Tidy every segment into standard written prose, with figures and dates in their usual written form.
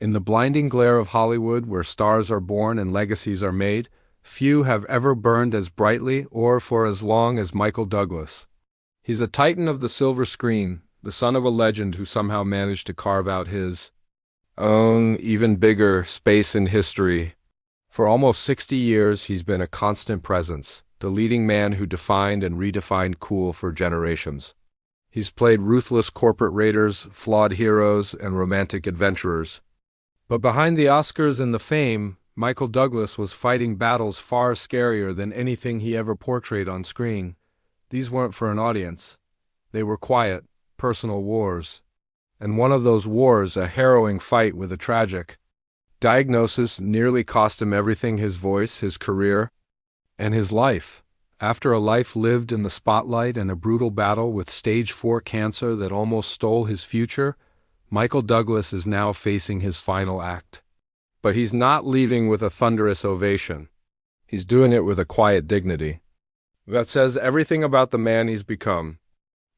In the blinding glare of Hollywood, where stars are born and legacies are made, few have ever burned as brightly or for as long as Michael Douglas. He's a titan of the silver screen, the son of a legend who somehow managed to carve out his own, even bigger space in history. For almost 60 years, he's been a constant presence, the leading man who defined and redefined cool for generations. He's played ruthless corporate raiders, flawed heroes, and romantic adventurers. But behind the Oscars and the fame, Michael Douglas was fighting battles far scarier than anything he ever portrayed on screen. These weren't for an audience. They were quiet, personal wars. And one of those wars, a harrowing fight with a tragic diagnosis, nearly cost him everything: his voice, his career, and his life. After a life lived in the spotlight and a brutal battle with stage 4 cancer that almost stole his future, Michael Douglas is now facing his final act. But he's not leaving with a thunderous ovation. He's doing it with a quiet dignity that says everything about the man he's become.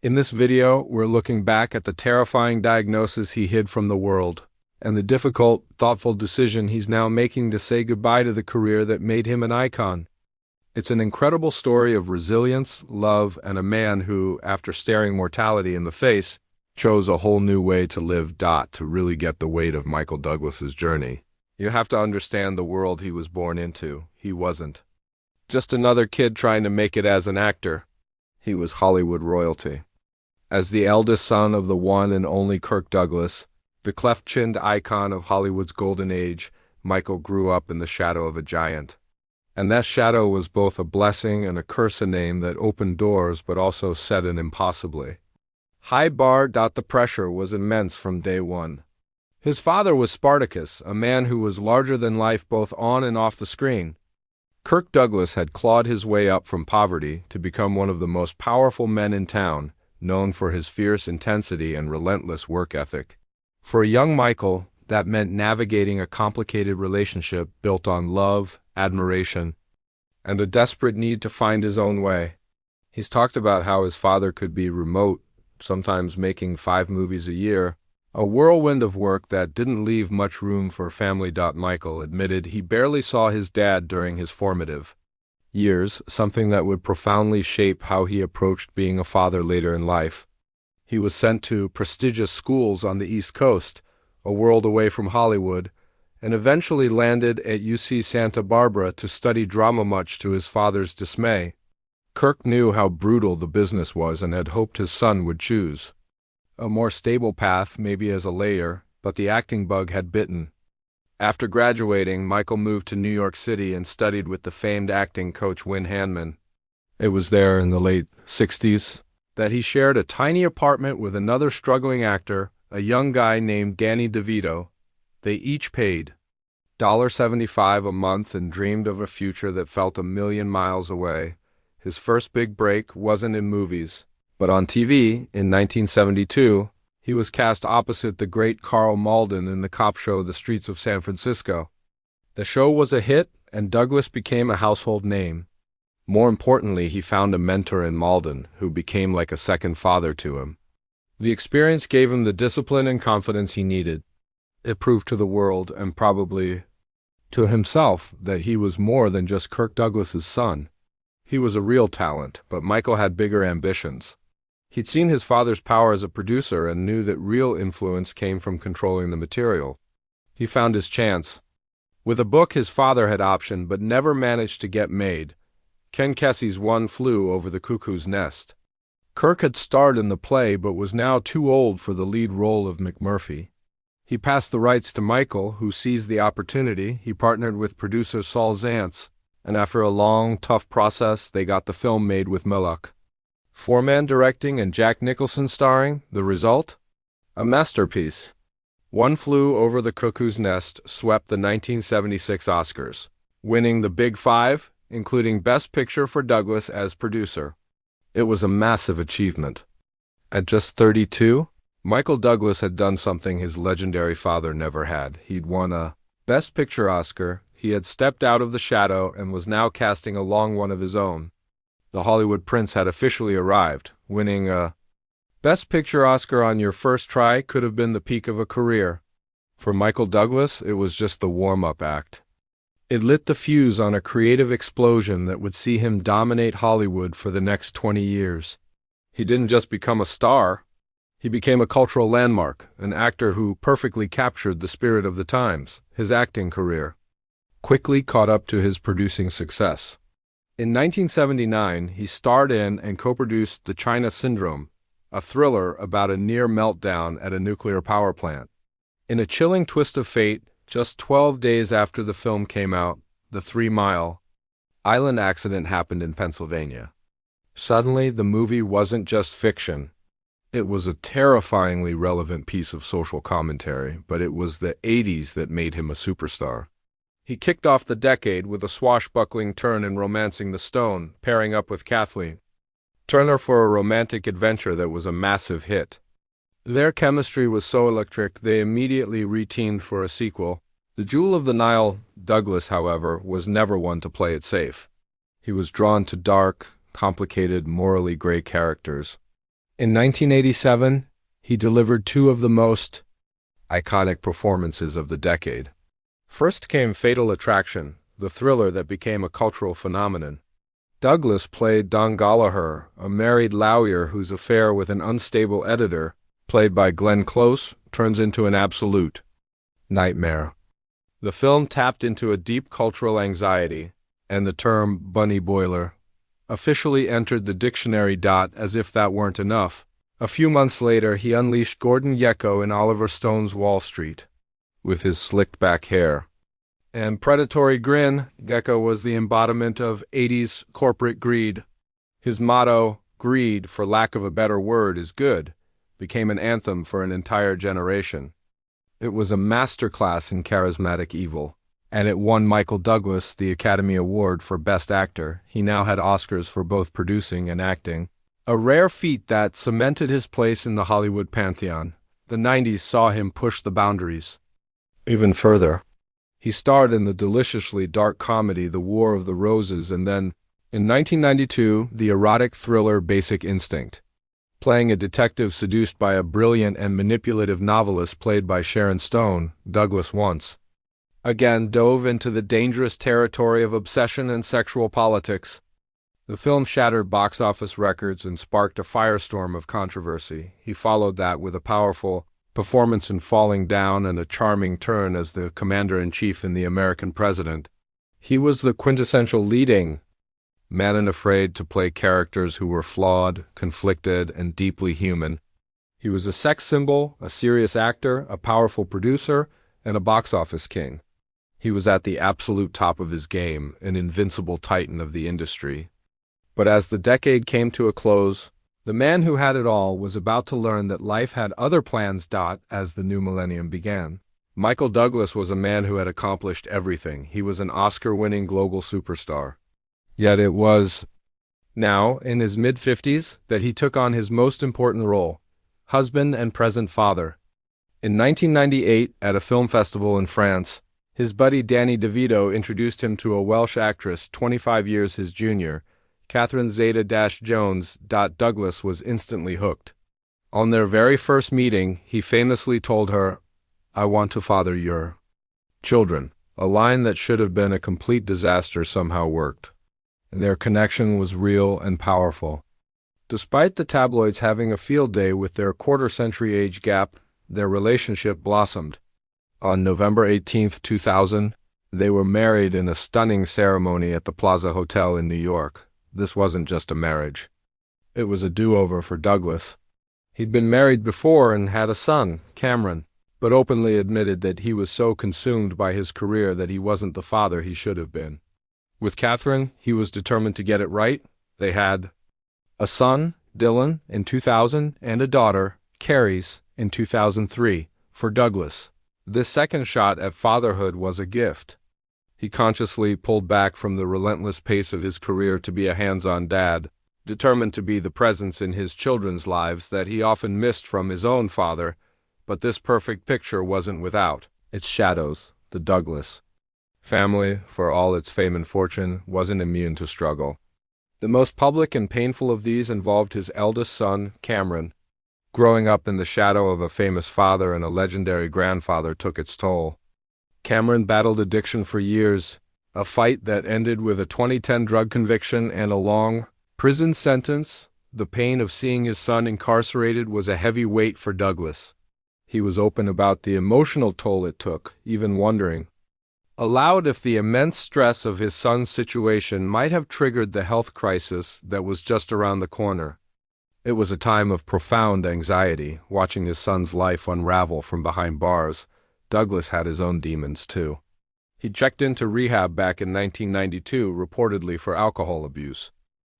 In this video, we're looking back at the terrifying diagnosis he hid from the world, and the difficult, thoughtful decision he's now making to say goodbye to the career that made him an icon. It's an incredible story of resilience, love, and a man who, after staring mortality in the face, chose a whole new way to live. To really get the weight of Michael Douglas's journey, you have to understand the world he was born into. He wasn't just another kid trying to make it as an actor. He was Hollywood royalty. As the eldest son of the one and only Kirk Douglas, the cleft-chinned icon of Hollywood's golden age, Michael grew up in the shadow of a giant. And that shadow was both a blessing and a curse, a name that opened doors but also set an impossibly high bar. The pressure was immense from day one. His father was Spartacus, a man who was larger than life both on and off the screen. Kirk Douglas had clawed his way up from poverty to become one of the most powerful men in town, known for his fierce intensity and relentless work ethic. For a young Michael, that meant navigating a complicated relationship built on love, admiration, and a desperate need to find his own way. He's talked about how his father could be remote, sometimes making 5 movies a year, a whirlwind of work that didn't leave much room for family. Michael admitted he barely saw his dad during his formative years, something that would profoundly shape how he approached being a father later in life. He was sent to prestigious schools on the East Coast, a world away from Hollywood, and eventually landed at UC Santa Barbara to study drama, much to his father's dismay. Kirk knew how brutal the business was and had hoped his son would choose a more stable path, maybe as a lawyer, but the acting bug had bitten. After graduating, Michael moved to New York City and studied with the famed acting coach Win Hanman. It was there in the late 60s that he shared a tiny apartment with another struggling actor, a young guy named Danny DeVito. They each paid $75 a month and dreamed of a future that felt a million miles away. His first big break wasn't in movies, but on TV. In 1972, he was cast opposite the great Carl Malden in the cop show The Streets of San Francisco. The show was a hit, and Douglas became a household name. More importantly, he found a mentor in Malden, who became like a second father to him. The experience gave him the discipline and confidence he needed. It proved to the world, and probably to himself, that he was more than just Kirk Douglas's son. He was a real talent, but Michael had bigger ambitions. He'd seen his father's power as a producer and knew that real influence came from controlling the material. He found his chance with a book his father had optioned but never managed to get made, Ken Kesey's One Flew Over the Cuckoo's Nest. Kirk had starred in the play but was now too old for the lead role of McMurphy. He passed the rights to Michael, who seized the opportunity. He partnered with producer Saul Zaentz, and after a long, tough process, they got the film made with Millock. 4-man directing and Jack Nicholson starring. The result? A masterpiece. One Flew Over the Cuckoo's Nest swept the 1976 Oscars, winning the Big Five, including Best Picture for Douglas as producer. It was a massive achievement. At just 32, Michael Douglas had done something his legendary father never had. He'd won a Best Picture Oscar. He had stepped out of the shadow and was now casting a long one of his own. The Hollywood Prince had officially arrived. Winning a Best Picture Oscar on your first try could have been the peak of a career. For Michael Douglas, it was just the warm-up act. It lit the fuse on a creative explosion that would see him dominate Hollywood for the next 20 years. He didn't just become a star. He became a cultural landmark, an actor who perfectly captured the spirit of the times. His acting career quickly caught up to his producing success. In 1979, he starred in and co-produced The China Syndrome, a thriller about a near meltdown at a nuclear power plant. In a chilling twist of fate, just 12 days after the film came out, the 3 Mile Island accident happened in Pennsylvania. Suddenly, the movie wasn't just fiction. It was a terrifyingly relevant piece of social commentary, but it was the 80s that made him a superstar. He kicked off the decade with a swashbuckling turn in Romancing the Stone, pairing up with Katherine Turner for a romantic adventure that was a massive hit. Their chemistry was so electric, they immediately re-teamed for a sequel. The Jewel of the Nile, Douglas, however, was never one to play it safe. He was drawn to dark, complicated, morally gray characters. In 1987, he delivered 2 of the most iconic performances of the decade. First came Fatal Attraction, the thriller that became a cultural phenomenon. Douglas played Don Gallagher, a married lawyer whose affair with an unstable editor, played by Glenn Close, turns into an absolute nightmare. The film tapped into a deep cultural anxiety, and the term bunny boiler officially entered the dictionary. As if that weren't enough, a few months later he unleashed Gordon Gekko in Oliver Stone's Wall Street. With his slicked-back hair and predatory grin, Gekko was the embodiment of 80s corporate greed. His motto, "Greed, for lack of a better word, is good," became an anthem for an entire generation. It was a masterclass in charismatic evil, and it won Michael Douglas the Academy Award for Best Actor. He now had Oscars for both producing and acting, a rare feat that cemented his place in the Hollywood pantheon. The 90s saw him push the boundaries even further. He starred in the deliciously dark comedy The War of the Roses, and then, in 1992, the erotic thriller Basic Instinct. Playing a detective seduced by a brilliant and manipulative novelist played by Sharon Stone, Douglas once again dove into the dangerous territory of obsession and sexual politics. The film shattered box office records and sparked a firestorm of controversy. He followed that with a powerful performance in Falling Down and a charming turn as the commander-in-chief in The American President. He was the quintessential leading man and afraid to play characters who were flawed, conflicted, and deeply human. He was a sex symbol, a serious actor, a powerful producer, and a box office king. He was at the absolute top of his game, an invincible titan of the industry. But as the decade came to a close, the man who had it all was about to learn that life had other plans. As the new millennium began, Michael Douglas was a man who had accomplished everything. He was an Oscar-winning global superstar. Yet it was now, in his mid-50s, that he took on his most important role, husband and present father. In 1998, at a film festival in France, his buddy Danny DeVito introduced him to a Welsh actress 25 years his junior, Katherine ZetaJones. Douglas was instantly hooked. On their very first meeting, he famously told her, "I want to father your children." A line that should have been a complete disaster somehow worked. Their connection was real and powerful. Despite the tabloids having a field day with their quarter-century age gap, their relationship blossomed. On November 18, 2000, they were married in a stunning ceremony at the Plaza Hotel in New York. This wasn't just a marriage. It was a do-over for Douglas. He'd been married before and had a son, Cameron, but openly admitted that he was so consumed by his career that he wasn't the father he should have been. With Katherine, he was determined to get it right. They had a son, Dylan, in 2000, and a daughter, Carries, in 2003. For Douglas, this second shot at fatherhood was a gift. He consciously pulled back from the relentless pace of his career to be a hands-on dad, determined to be the presence in his children's lives that he often missed from his own father. But this perfect picture wasn't without its shadows. The Douglas family, for all its fame and fortune, wasn't immune to struggle. The most public and painful of these involved his eldest son, Cameron. Growing up in the shadow of a famous father and a legendary grandfather took its toll. Cameron battled addiction for years, a fight that ended with a 2010 drug conviction and a long prison sentence. The pain of seeing his son incarcerated was a heavy weight for Douglas. He was open about the emotional toll it took, even wondering aloud if the immense stress of his son's situation might have triggered the health crisis that was just around the corner. It was a time of profound anxiety, watching his son's life unravel from behind bars. Douglas had his own demons, too. He checked into rehab back in 1992, reportedly for alcohol abuse.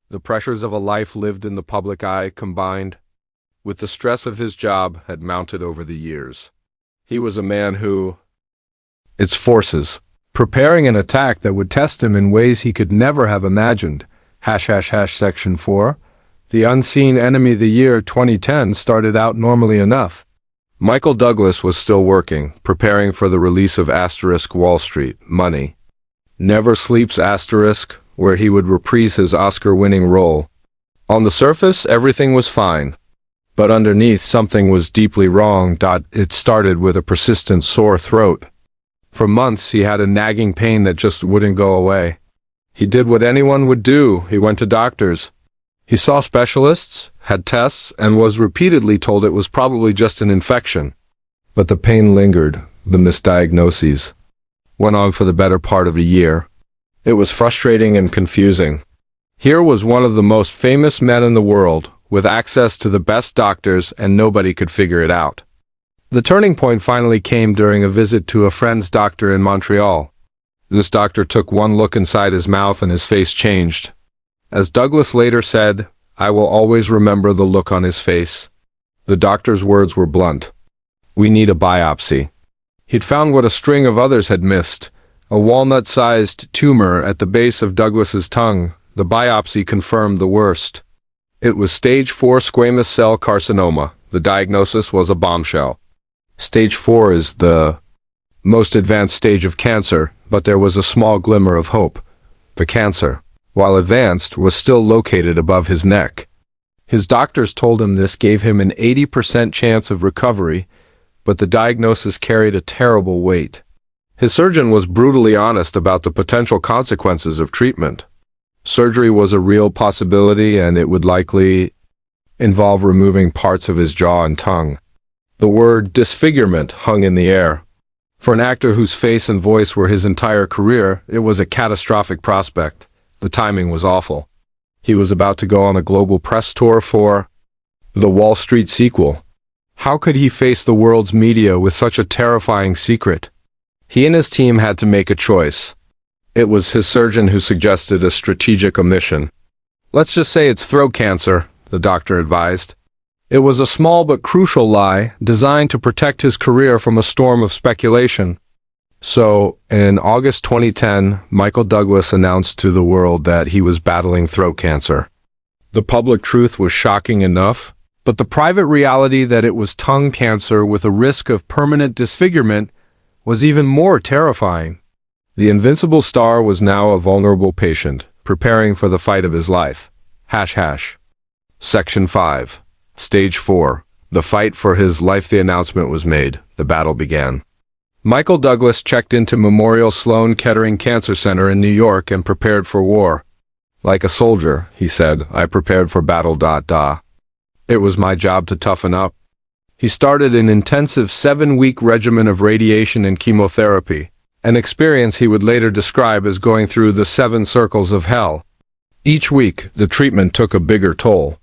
The pressures of a life lived in the public eye, combined with the stress of his job, had mounted over the years. He was a man who, its forces, preparing an attack that would test him in ways he could never have imagined. Section 4. The unseen enemy. The year 2010 started out normally enough. Michael Douglas was still working, preparing for the release of Wall Street, Money Never Sleeps, where he would reprise his Oscar-winning role. On the surface, everything was fine. But underneath, something was deeply wrong. It started with a persistent sore throat. For months, he had a nagging pain that just wouldn't go away. He did what anyone would do. He went to doctors. He saw specialists, had tests, and was repeatedly told it was probably just an infection. But the pain lingered. The misdiagnoses went on for the better part of a year. It was frustrating and confusing. Here was one of the most famous men in the world, with access to the best doctors, and nobody could figure it out. The turning point finally came during a visit to a friend's doctor in Montreal. This doctor took one look inside his mouth and his face changed. As Douglas later said, "I will always remember the look on his face." The doctor's words were blunt. "We need a biopsy." He'd found what a string of others had missed, a walnut-sized tumor at the base of Douglas's tongue. The biopsy confirmed the worst. It was stage 4 squamous cell carcinoma. The diagnosis was a bombshell. Stage 4 is the most advanced stage of cancer, but there was a small glimmer of hope. The cancer, while advanced, was still located above his neck. His doctors told him this gave him an 80% chance of recovery, but the diagnosis carried a terrible weight. His surgeon was brutally honest about the potential consequences of treatment. Surgery was a real possibility, and it would likely involve removing parts of his jaw and tongue. The word disfigurement hung in the air. For an actor whose face and voice were his entire career, it was a catastrophic prospect. The timing was awful. He was about to go on a global press tour for the Wall Street sequel. How could he face the world's media with such a terrifying secret? He and his team had to make a choice. It was his surgeon who suggested a strategic omission. "Let's just say it's throat cancer," the doctor advised. It was a small but crucial lie, designed to protect his career from a storm of speculation. So, in August 2010, Michael Douglas announced to the world that he was battling throat cancer. The public truth was shocking enough, but the private reality that it was tongue cancer with a risk of permanent disfigurement was even more terrifying. The invincible star was now a vulnerable patient, preparing for the fight of his life. Section 5. Stage 4. The fight for his life. The announcement was made. The battle began. Michael Douglas checked into Memorial Sloan Kettering Cancer Center in New York and prepared for war. "Like a soldier," he said, "I prepared for battle. It was my job to toughen up." He started an intensive 7-week regimen of radiation and chemotherapy, an experience he would later describe as going through the 7 circles of hell. Each week, the treatment took a bigger toll.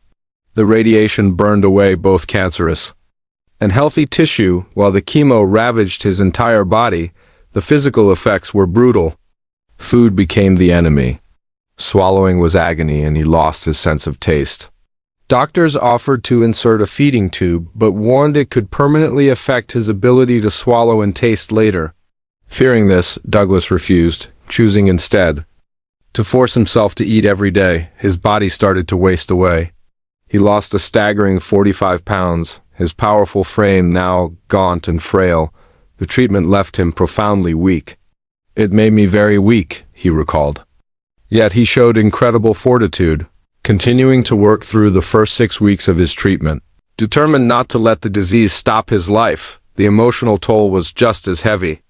The radiation burned away both cancerous and healthy tissue, while the chemo ravaged his entire body. The physical effects were brutal. Food became the enemy. Swallowing was agony, and he lost his sense of taste. Doctors offered to insert a feeding tube, but warned it could permanently affect his ability to swallow and taste later. Fearing this, Douglas refused, choosing instead to force himself to eat every day. His body started to waste away. He lost a staggering 45 pounds, his powerful frame now gaunt and frail. The treatment left him profoundly weak. "It made me very weak," he recalled. Yet he showed incredible fortitude, continuing to work through the first 6 weeks of his treatment. Determined not to let the disease stop his life, the emotional toll was just as heavy.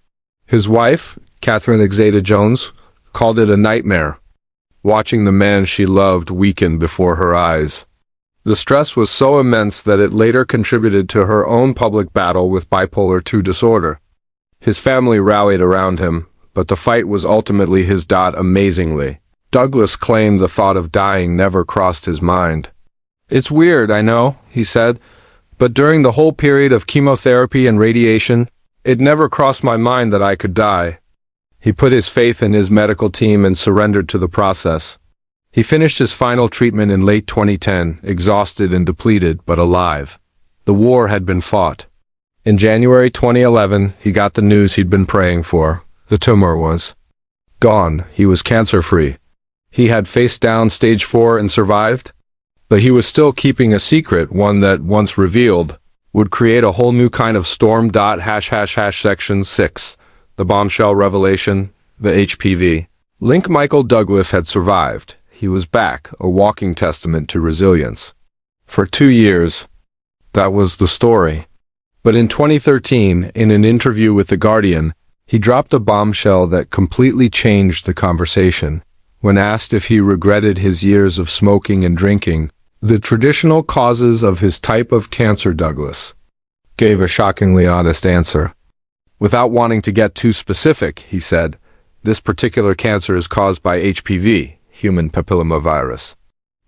His wife, Katherine ZetaJones, called it a nightmare, watching the man she loved weaken before her eyes. The stress was so immense that it later contributed to her own public battle with bipolar II disorder. His family rallied around him, but the fight was ultimately his. Amazingly, Douglas claimed the thought of dying never crossed his mind. "It's weird, I know," he said, "but during the whole period of chemotherapy and radiation, it never crossed my mind that I could die." He put his faith in his medical team and surrendered to the process. He finished his final treatment in late 2010, exhausted and depleted, but alive. The war had been fought. In January 2011, he got the news he'd been praying for. The tumor was gone. He was cancer-free. He had faced down stage 4 and survived. But he was still keeping a secret, one that, once revealed, would create a whole new kind of storm. Section 6. The bombshell revelation, the HPV. Link. Michael Douglas had survived. He was back, a walking testament to resilience. For 2 years, that was the story. But in 2013, in an interview with The Guardian, he dropped a bombshell that completely changed the conversation. When asked if he regretted his years of smoking and drinking, the traditional causes of his type of cancer, Douglas gave a shockingly honest answer. Without wanting to get too specific, he said, "This particular cancer is caused by HPV, human papillomavirus."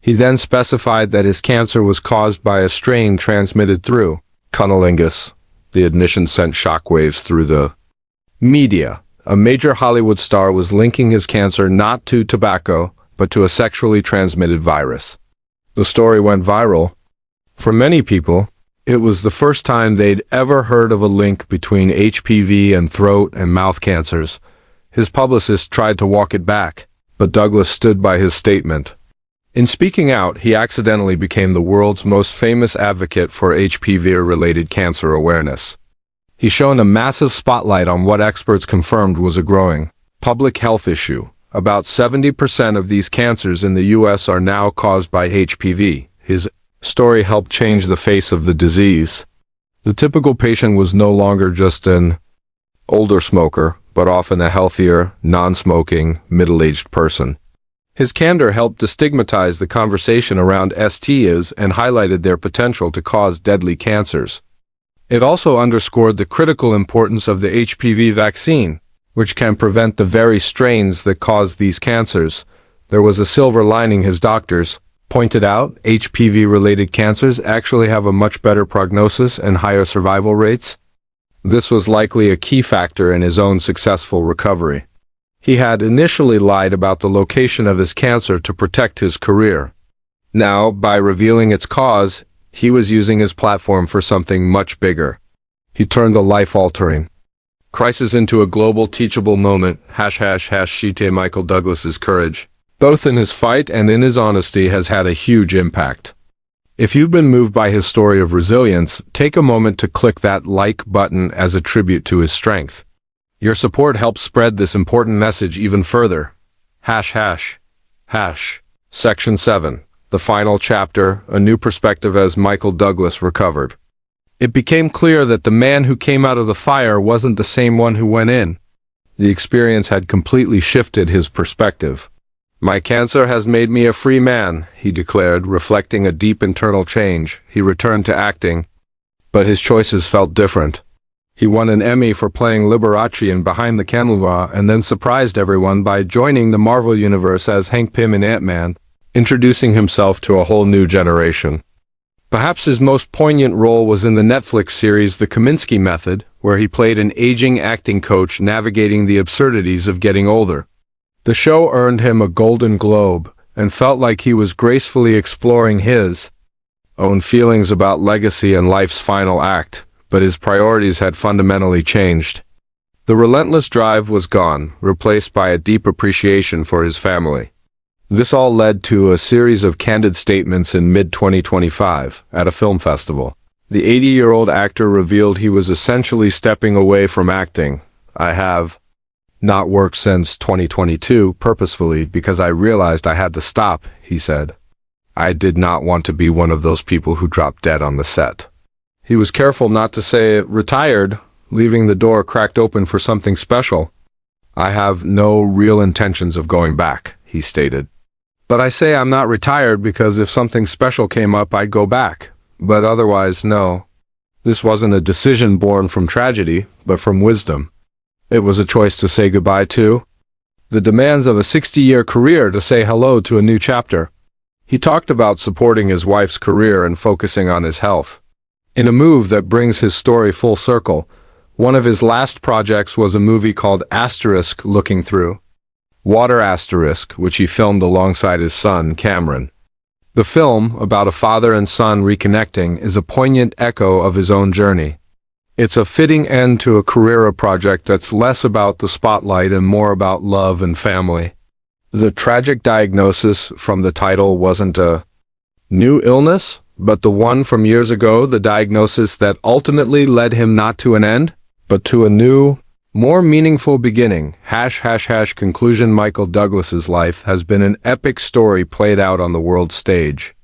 He then specified that his cancer was caused by a strain transmitted through cunnilingus. The admission sent shockwaves through the media. A major Hollywood star was linking his cancer not to tobacco, but to a sexually transmitted virus. The story went viral. For many people, it was the first time they'd ever heard of a link between HPV and throat and mouth cancers. His publicist tried to walk it back, but Douglas stood by his statement. In speaking out, he accidentally became the world's most famous advocate for HPV-related cancer awareness. He shone a massive spotlight on what experts confirmed was a growing public health issue. About 70% of these cancers in the U.S. are now caused by HPV. His story helped change the face of the disease. The typical patient was no longer just an older smoker, but often a healthier, non-smoking, middle-aged person. His candor helped destigmatize the conversation around STIs and highlighted their potential to cause deadly cancers. It also underscored the critical importance of the HPV vaccine, which can prevent the very strains that cause these cancers. There was a silver lining. His doctors pointed out HPV-related cancers actually have a much better prognosis and higher survival rates. This was likely a key factor in his own successful recovery. He had initially lied about the location of his cancer to protect his career. Now, by revealing its cause, he was using his platform for something much bigger. He turned the life-altering crisis into a global teachable moment. #Shite Michael Douglas's courage, both in his fight and in his honesty, has had a huge impact. If you've been moved by his story of resilience, take a moment to click that like button as a tribute to his strength. Your support helps spread this important message even further. Section 7. The final chapter, a new perspective as Michael Douglas recovered. It became clear that the man who came out of the fire wasn't the same one who went in. The experience had completely shifted his perspective. "My cancer has made me a free man," he declared, reflecting a deep internal change. He returned to acting, but his choices felt different. He won an Emmy for playing Liberace in Behind the Camera and then surprised everyone by joining the Marvel Universe as Hank Pym in Ant-Man, introducing himself to a whole new generation. Perhaps his most poignant role was in the Netflix series The Kaminsky Method, where he played an aging acting coach navigating the absurdities of getting older. The show earned him a Golden Globe and felt like he was gracefully exploring his own feelings about legacy and life's final act, but his priorities had fundamentally changed. The relentless drive was gone, replaced by a deep appreciation for his family. This all led to a series of candid statements in mid-2025 at a film festival. The 80-year-old actor revealed he was essentially stepping away from acting. "I have not worked since 2022 purposefully because I realized I had to stop," he said. I did not want to be one of those people who dropped dead on the set. He was careful not to say retired, leaving the door cracked open for something special. I have no real intentions of going back, he stated. But I say I'm not retired because if something special came up, I'd go back. But otherwise, no. This wasn't a decision born from tragedy, but from wisdom. It was a choice to say goodbye to the demands of a 60-year career, to say hello to a new chapter. He talked about supporting his wife's career and focusing on his health. In a move that brings his story full circle, one of his last projects was a movie called Asterisk Looking Through Water Asterisk, which he filmed alongside his son, Cameron. The film, about a father and son reconnecting, is a poignant echo of his own journey. It's a fitting end to a career project that's less about the spotlight and more about love and family. The tragic diagnosis from the title wasn't a new illness, but the one from years ago, the diagnosis that ultimately led him not to an end, but to a new, more meaningful beginning. ## conclusion. Michael Douglas's life has been an epic story played out on the world stage.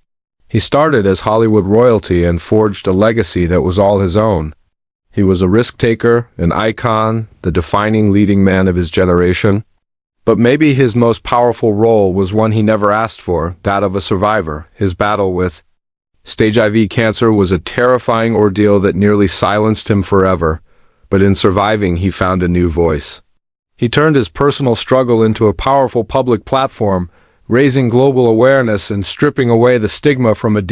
He started as Hollywood royalty and forged a legacy that was all his own. He was a risk-taker, an icon, the defining leading man of his generation. But maybe his most powerful role was one he never asked for, that of a survivor. His battle with stage IV cancer was a terrifying ordeal that nearly silenced him forever, but in surviving he found a new voice. He turned his personal struggle into a powerful public platform, raising global awareness and stripping away the stigma from a